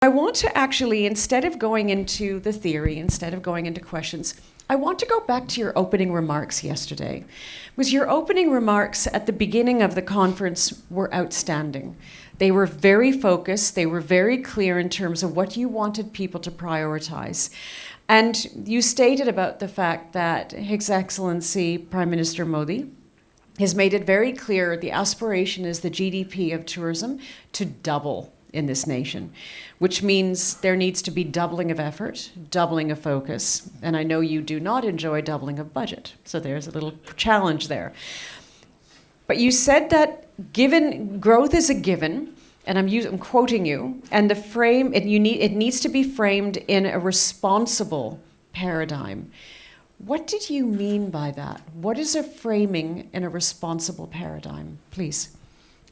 I want to actually, instead of going into the theory, instead of going into questions, I want to go back to your opening remarks yesterday. Was your opening remarks at the beginning of the conference were outstanding. They were very focused, they were very clear in terms of what you wanted people to prioritize. And you stated about the fact that His Excellency Prime Minister Modi has made it very clear the aspiration is the GDP of tourism to double in this nation, which means there needs to be doubling of effort, doubling of focus, and I know you do not enjoy doubling of budget, so there's a little challenge there. But you said that given growth is a given, and I'm quoting you, and the frame it needs to be framed in a responsible paradigm. What did you mean by that? What is a framing in a responsible paradigm, please?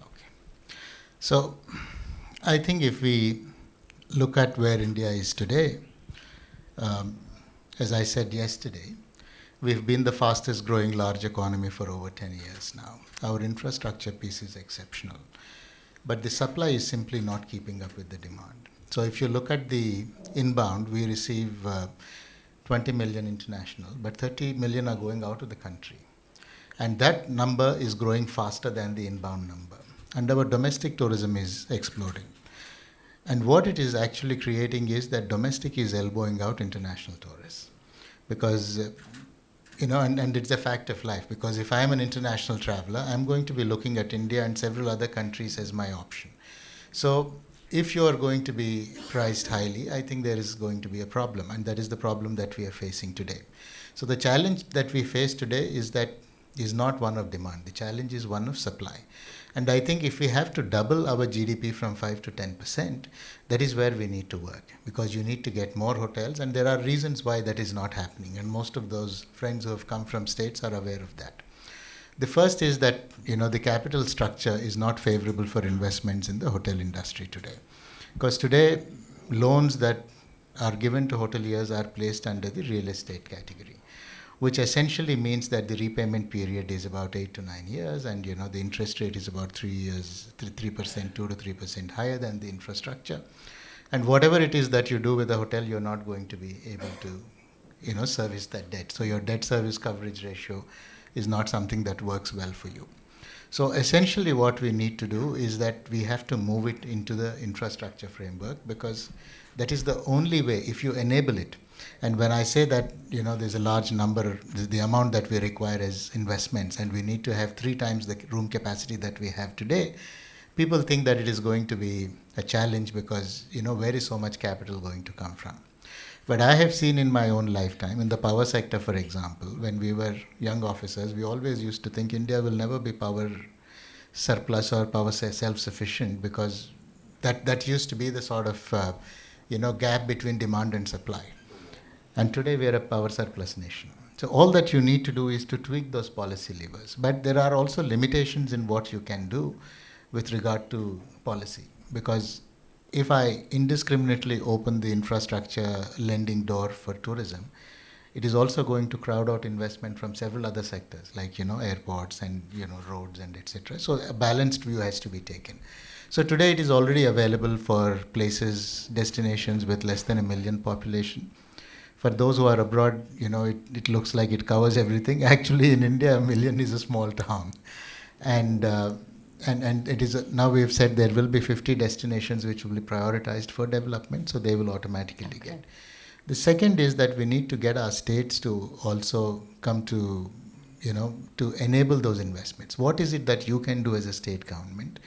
Okay. So, I think if we look at where India is today, as I said yesterday, we've been the fastest growing large economy for over 10 years now. Our infrastructure piece is exceptional. But the supply is simply not keeping up with the demand. So if you look at the inbound, we receive 20 million international, but 30 million are going out of the country. And that number is growing faster than the inbound number. And our domestic tourism is exploding. And what it is actually creating is that domestic is elbowing out international tourists. Because, and it's a fact of life. Because if I'm an international traveler, I'm going to be looking at India and several other countries as my option. So if you are going to be priced highly, I think there is going to be a problem. And that is the problem that we are facing today. So the challenge that we face today is not one of demand. The challenge is one of supply. And I think if we have to double our GDP from 5 to 10%, that is where we need to work. Because you need to get more hotels, and there are reasons why that is not happening. And most of those friends who have come from states are aware of that. The first is that, the capital structure is not favorable for investments in the hotel industry today. Because today, loans that are given to hoteliers are placed under the real estate category, which essentially means that the repayment period is about 8 to 9 years, and the interest rate is about 3%, 2 to 3% higher than the infrastructure. And whatever it is that you do with a hotel, you're not going to be able to, service that debt. So your debt service coverage ratio is not something that works well for you. So essentially what we need to do is that we have to move it into the infrastructure framework, because that is the only way, if you enable it. And when I say that, there's a large number, the amount that we require as investments, and we need to have 3 times the room capacity that we have today, people think that it is going to be a challenge because, where is so much capital going to come from? But I have seen in my own lifetime, in the power sector, for example, when we were young officers, we always used to think India will never be power surplus or power self-sufficient, because that used to be the sort of, gap between demand and supply. And today we are a power surplus nation. So all that you need to do is to tweak those policy levers. But there are also limitations in what you can do with regard to policy. Because if I indiscriminately open the infrastructure lending door for tourism, it is also going to crowd out investment from several other sectors, like, airports and, roads and etc. So a balanced view has to be taken. So today it is already available for places, destinations with less than 1 million population. For those who are abroad, it looks like it covers everything. Actually, in India, 1 million is a small town. And it is now we have said there will be 50 destinations which will be prioritized for development, so they will automatically get. The second is that we need to get our states to also come to, to enable those investments. What is it that you can do as a state government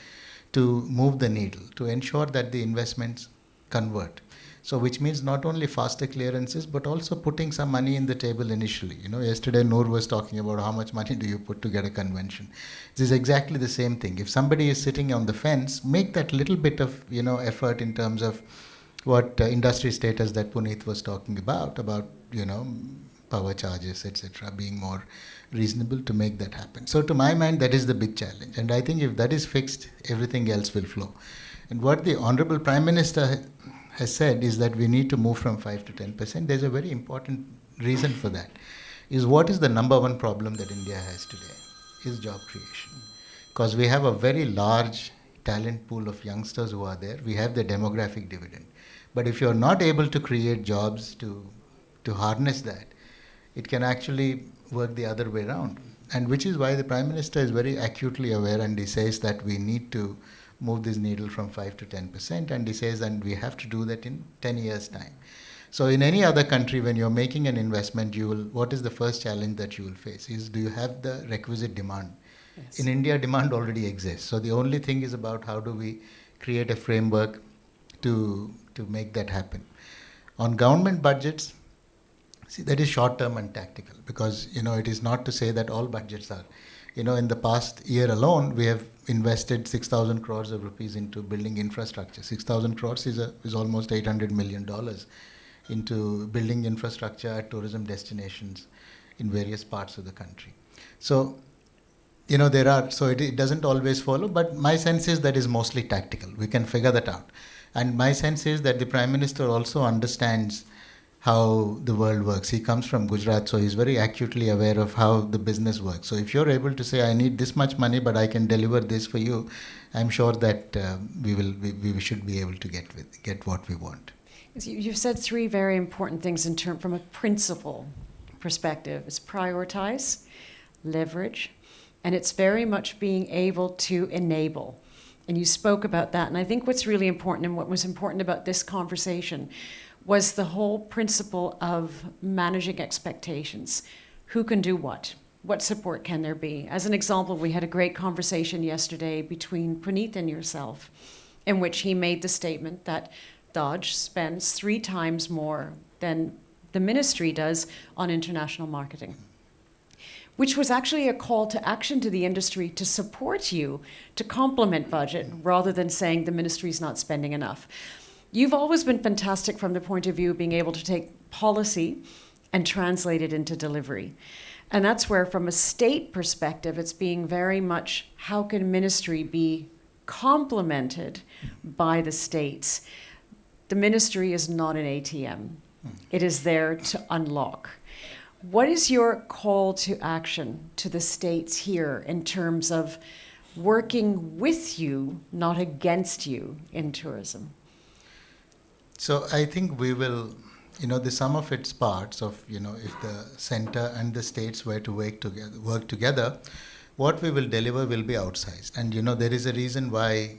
to move the needle, to ensure that the investments convert? So which means not only faster clearances, but also putting some money in the table initially. Yesterday Noor was talking about how much money do you put to get a convention. This is exactly the same thing. If somebody is sitting on the fence, make that little bit of, effort in terms of what industry status that Puneet was talking about, power charges, etc., being more reasonable to make that happen. So to my mind, that is the big challenge. And I think if that is fixed, everything else will flow. And what the Honorable Prime Minister has said is that we need to move from 5 to 10%. There's a very important reason for that. Is what is the number one problem that India has today? Is job creation. Because we have a very large talent pool of youngsters who are there. We have the demographic dividend. But if you're not able to create jobs to harness that, it can actually work the other way around. And which is why the Prime Minister is very acutely aware, and he says that we need to move this needle from 5 to 10%, and he says that we have to do that in 10 years' time. So in any other country, when you're making an investment, what is the first challenge that you will face? Is, do you have the requisite demand? Yes. In India, demand already exists. So the only thing is about how do we create a framework to make that happen. On government budgets, see, that is short-term and tactical, because, it is not to say that all budgets are. In the past year alone, we have invested 6,000 crores of rupees into building infrastructure. 6,000 crores is almost $800 million into building infrastructure at tourism destinations in various parts of the country. So, it doesn't always follow, but my sense is that is mostly tactical. We can figure that out. And my sense is that the Prime Minister also understands how the world works. He comes from Gujarat, so he's very acutely aware of how the business works. So if you're able to say, I need this much money, but I can deliver this for you, I'm sure that we should be able to get what we want. You've said three very important things from a principle perspective. It's prioritize, leverage, and it's very much being able to enable. And you spoke about that. And I think what's really important, and what was important about this conversation, was the whole principle of managing expectations. Who can do what? What support can there be? As an example, we had a great conversation yesterday between Puneet and yourself, in which he made the statement that Dodge spends 3 times more than the ministry does on international marketing, which was actually a call to action to the industry to support you, to complement budget, rather than saying the ministry's not spending enough. You've always been fantastic from the point of view of being able to take policy and translate it into delivery. And that's where, from a state perspective, it's being very much, how can ministry be complemented by the states? The ministry is not an ATM. It is there to unlock. What is your call to action to the states here in terms of working with you, not against you, in tourism? So I think we will, the sum of its parts of, if the center and the states were to work together, what we will deliver will be outsized. And, there is a reason why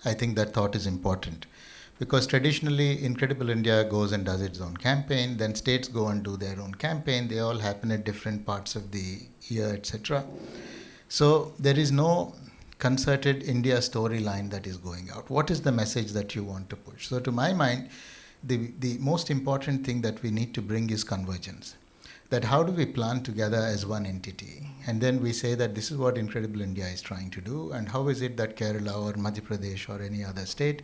I think that thought is important. Because traditionally, Incredible India goes and does its own campaign, then states go and do their own campaign. They all happen at different parts of the year, etc. So there is no concerted India storyline that is going out. What is the message that you want to push? So to my mind, the most important thing that we need to bring is convergence. That how do we plan together as one entity? And then we say that this is what Incredible India is trying to do, and how is it that Kerala or Madhya Pradesh or any other state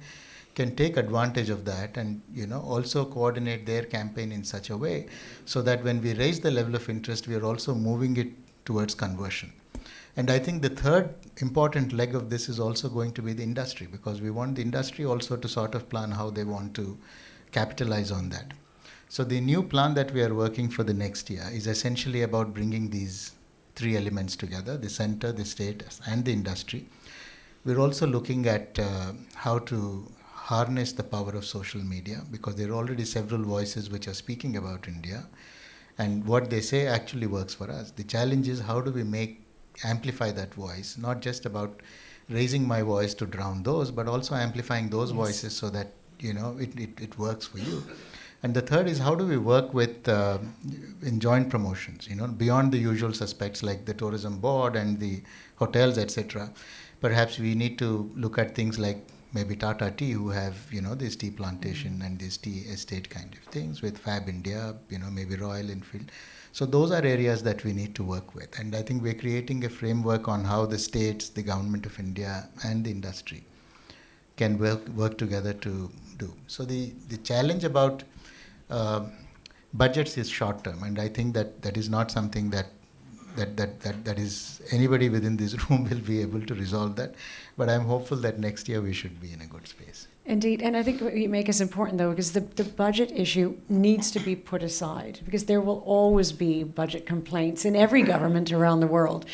can take advantage of that and also coordinate their campaign in such a way so that when we raise the level of interest, we are also moving it towards conversion. And I think the third important leg of this is also going to be the industry, because we want the industry also to sort of plan how they want to capitalize on that. So the new plan that we are working for the next year is essentially about bringing these 3 elements together, the center, the state, and the industry. We're also looking at how to harness the power of social media, because there are already several voices which are speaking about India, and what they say actually works for us. The challenge is how do we amplify that voice, not just about raising my voice to drown those, but also amplifying those voices so that it works for you. And the third is how do we work with in joint promotions, beyond the usual suspects like the tourism board and the hotels, etc. Perhaps we need to look at things like maybe Tata Tea, who have this tea plantation and this tea estate kind of things, with Fab India, maybe Royal Enfield. So those are areas that we need to work with. And I think we're creating a framework on how the states, the Government of India, and the industry can work together to do. So the challenge about budgets is short term, and I think that is not something that is anybody within this room will be able to resolve that. But I'm hopeful that next year we should be in a good space. Indeed, and I think what you make is important, though, because the budget issue needs to be put aside, because there will always be budget complaints in every government around the world.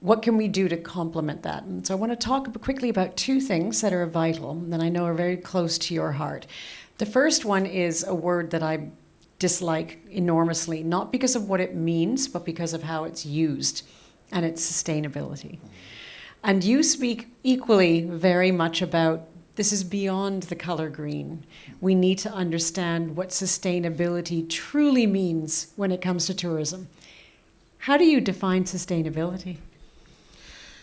What can we do to complement that? And so I want to talk quickly about 2 things that are vital, and I know are very close to your heart. The first one is a word that I dislike enormously, not because of what it means, but because of how it's used, and it's sustainability. And you speak equally very much about this is beyond the color green. We need to understand what sustainability truly means when it comes to tourism. How do you define sustainability?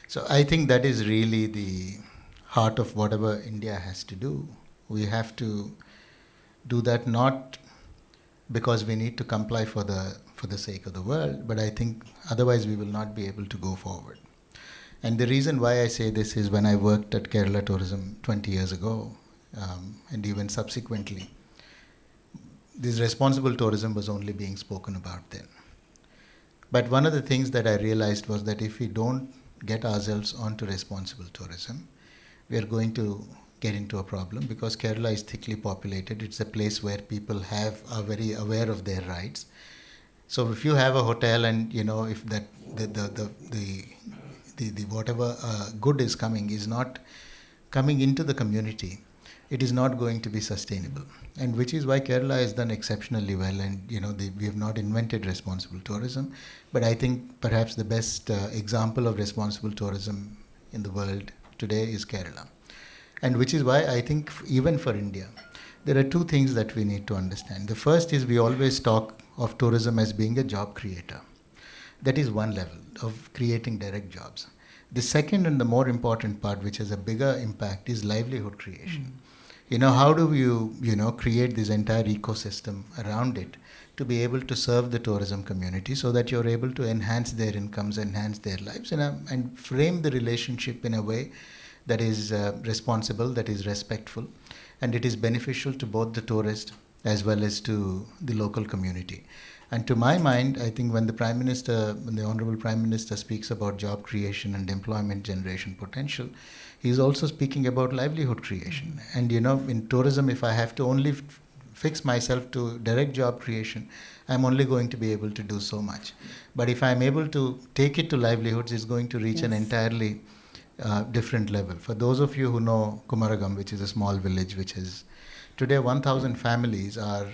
So I think that is really the heart of whatever India has to do. We have to do that not because we need to comply for the sake of the world, but I think otherwise we will not be able to go forward. And the reason why I say this is when I worked at Kerala Tourism 20 years ago, and even subsequently, this responsible tourism was only being spoken about then. But one of the things that I realized was that if we don't get ourselves onto responsible tourism, we are going to get into a problem because Kerala is thickly populated. It's a place where people are very aware of their rights. So if you have a hotel and if that the whatever good is not coming into the community, it is not going to be sustainable. And which is why Kerala has done exceptionally well. And we have not invented responsible tourism, but I think perhaps the best example of responsible tourism in the world today is Kerala. And which is why I think even for India, there are two things that we need to understand. The first is we always talk of tourism as being a job creator. That is one level of creating direct jobs. The second and the more important part, which has a bigger impact, is livelihood creation. How do you, create this entire ecosystem around it to be able to serve the tourism community so that you're able to enhance their incomes, enhance their lives, and frame the relationship in a way that is responsible, that is respectful, and it is beneficial to both the tourist as well as to the local community. And to my mind, I think when the Honorable Prime Minister speaks about job creation and employment generation potential, he is also speaking about livelihood creation. And in tourism, if I have to only fix myself to direct job creation, I'm only going to be able to do so much. But if I'm able to take it to livelihoods, it's going to reach an entirely different level. For those of you who know Kumaragam, which is a small village, which is today 1,000 families are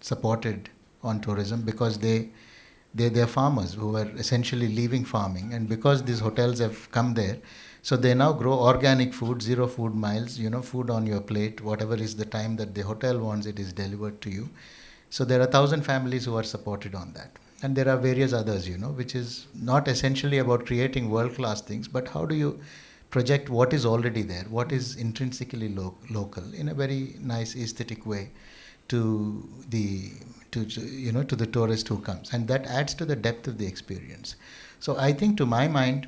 supported on tourism because they're farmers who are essentially leaving farming, and because these hotels have come there, so they now grow organic food, 0 food miles, food on your plate, whatever is the time that the hotel wants, it is delivered to you. So there are 1,000 families who are supported on that. And there are various others, which is not essentially about creating world-class things, but how do you project what is already there, what is intrinsically local, in a very nice aesthetic way to the tourist who comes, and that adds to the depth of the experience. So I think, to my mind,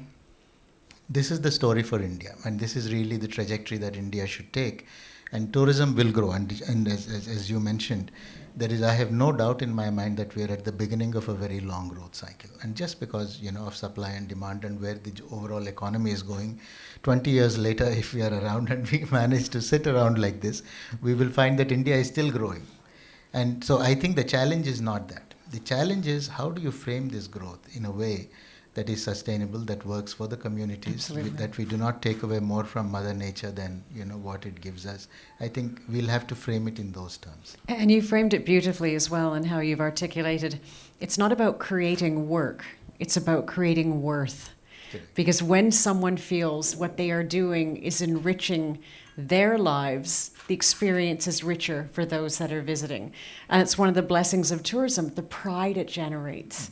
this is the story for India, and this is really the trajectory that India should take. And tourism will grow, and as you mentioned, I have no doubt in my mind that we are at the beginning of a very long growth cycle. And just because of supply and demand and where the overall economy is going, 20 years later, if we are around and we manage to sit around like this, we will find that India is still growing. And so I think the challenge is not that. The challenge is, how do you frame this growth in a way that is sustainable, that works for the communities, that we do not take away more from Mother Nature than what it gives us. I think we'll have to frame it in those terms. And you framed it beautifully as well in how you've articulated. It's not about creating work, it's about creating worth. Because when someone feels what they are doing is enriching their lives, the experience is richer for those that are visiting. And it's one of the blessings of tourism, the pride it generates.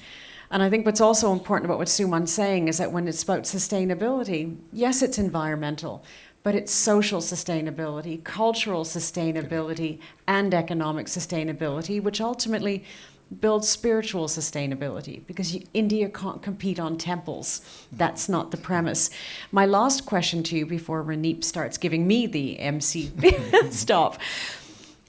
And I think what's also important about what Suman's saying is that when it's about sustainability, yes, it's environmental, but it's social sustainability, cultural sustainability, and economic sustainability, which ultimately builds spiritual sustainability, because India can't compete on temples. That's not the premise. My last question to you before Raneep starts giving me the MC stop.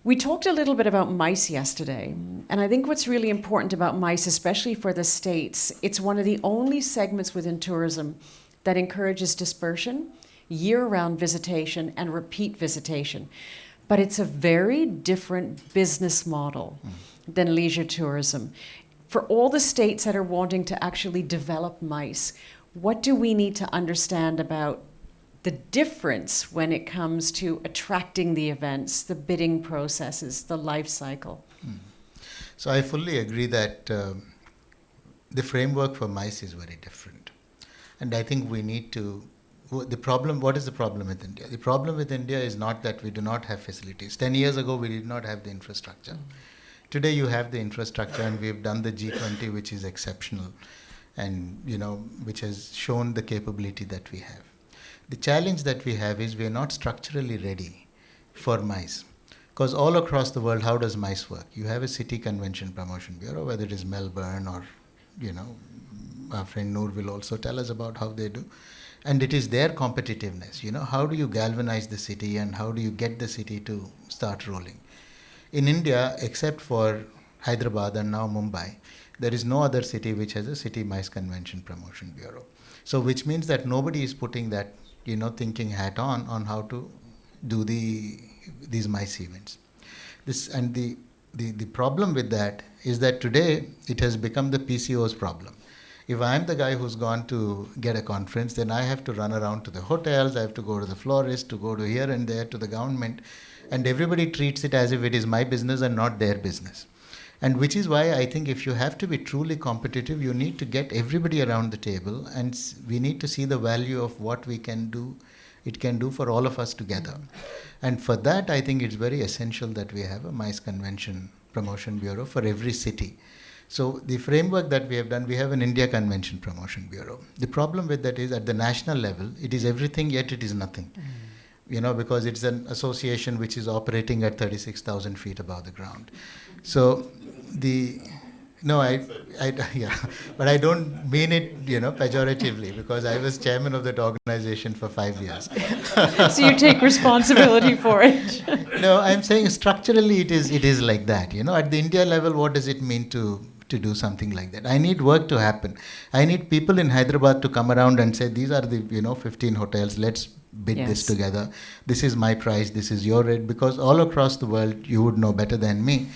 We talked a little bit about MICE yesterday, and I think what's really important about MICE, especially for the States, it's one of the only segments within tourism that encourages dispersion, year-round visitation, and repeat visitation. But it's a very different business model than leisure tourism. For all the states that are wanting to actually develop MICE, what do we need to understand about the difference when it comes to attracting the events, the bidding processes, the life cycle? So I fully agree that the framework for MICE is very different. And I think we need to, what is the problem with India? The problem with India is not that we do not have facilities. 10 years ago, we did not have the infrastructure. Today, you have the infrastructure, and we've done the G20, which is exceptional, and which has shown the capability that we have. The challenge that we have is we are not structurally ready for MICE. Because all across the world, how does MICE work? You have a city convention promotion bureau, whether it is Melbourne or, our friend Noor will also tell us about how they do. And it is their competitiveness. How do you galvanize the city and how do you get the city to start rolling? In India, except for Hyderabad and now Mumbai, there is no other city which has a city MICE convention promotion bureau. So which means that nobody is putting that, thinking hat on how to do these MICE events. The problem with that is that today it has become the PCO's problem. If I'm the guy who's gone to get a conference, then I have to run around to the hotels, I have to go to the florist, to go to here and there, to the government, and everybody treats it as if it is my business and not their business. And which is why I think if you have to be truly competitive, you need to get everybody around the table, and we need to see the value of what it can do for all of us together. And for that, I think it's very essential that we have a MICE Convention Promotion Bureau for every city. So the framework that we have done, we have an India Convention Promotion Bureau. The problem with that is at the national level, it is everything, yet it is nothing. Because it's an association which is operating at 36,000 feet above the ground. So but I don't mean it, pejoratively, because I was chairman of that organization for 5 years. So you take responsibility for it. No, I'm saying structurally it is like that. At the India level, what does it mean to do something like that? I need work to happen. I need people in Hyderabad to come around and say, these are the 15 hotels. Let's bid this together. This is my price. This is your rate. Because all across the world, you would know better than me,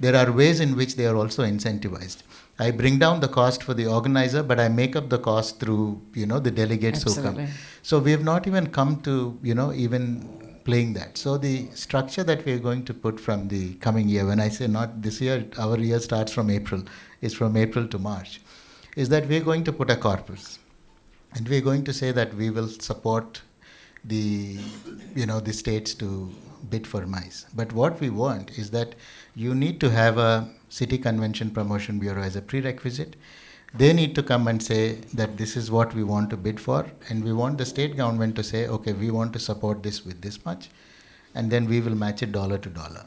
there are ways in which they are also incentivized. I bring down the cost for the organizer, but I make up the cost through, the delegates who come. So we have not even come to, even playing that. So the structure that we are going to put from the coming year, when I say not this year, our year starts from April, is from April to March, is that we are going to put a corpus. And we are going to say that we will support the states to bid for MICE. But what we want is that you need to have a city convention promotion bureau as a prerequisite. They need to come and say that this is what we want to bid for, and we want the state government to say, okay, we want to support this with this much, and then we will match it dollar to dollar.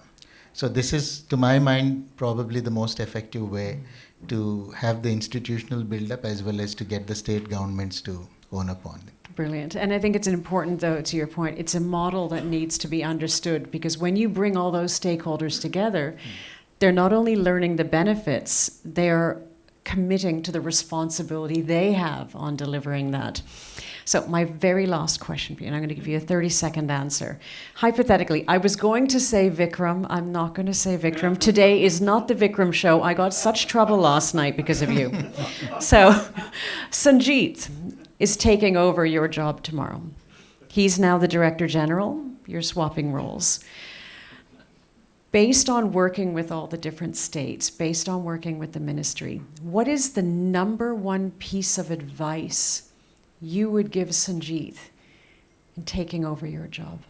So this is, to my mind, probably the most effective way to have the institutional build-up as well as to get the state governments to own upon it. Brilliant. And I think it's important, though, to your point, it's a model that needs to be understood, because when you bring all those stakeholders together, they're not only learning the benefits, they're committing to the responsibility they have on delivering that. So my very last question for you, and I'm going to give you a 30-second answer. Hypothetically, I was going to say Vikram. I'm not going to say Vikram. Today is not the Vikram show. I got such trouble last night because of you. So Sanjeet is taking over your job tomorrow. He's now the Director General. You're swapping roles. Based on working with all the different states, based on working with the ministry, what is the number one piece of advice you would give Sanjeet in taking over your job?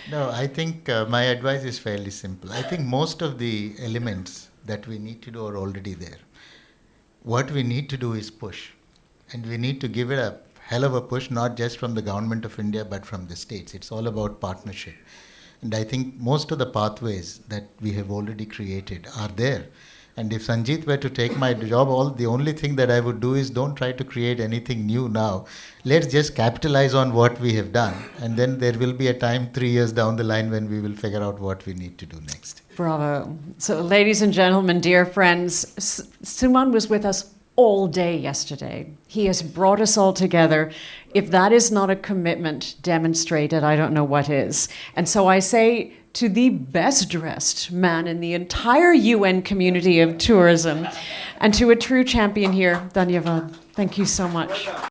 No, I think my advice is fairly simple. I think most of the elements that we need to do are already there. What we need to do is push. And we need to give it a hell of a push, not just from the Government of India, but from the states. It's all about partnership. And I think most of the pathways that we have already created are there. And if Sanjeet were to take my job, the only thing that I would do is don't try to create anything new now. Let's just capitalize on what we have done. And then there will be a time 3 years down the line when we will figure out what we need to do next. Bravo. So ladies and gentlemen, dear friends, Suman was with us all day yesterday. He has brought us all together. If that is not a commitment demonstrated, I don't know what is. And so I say to the best dressed man in the entire UN community of tourism, and to a true champion here, Dhanyavad. Thank you so much.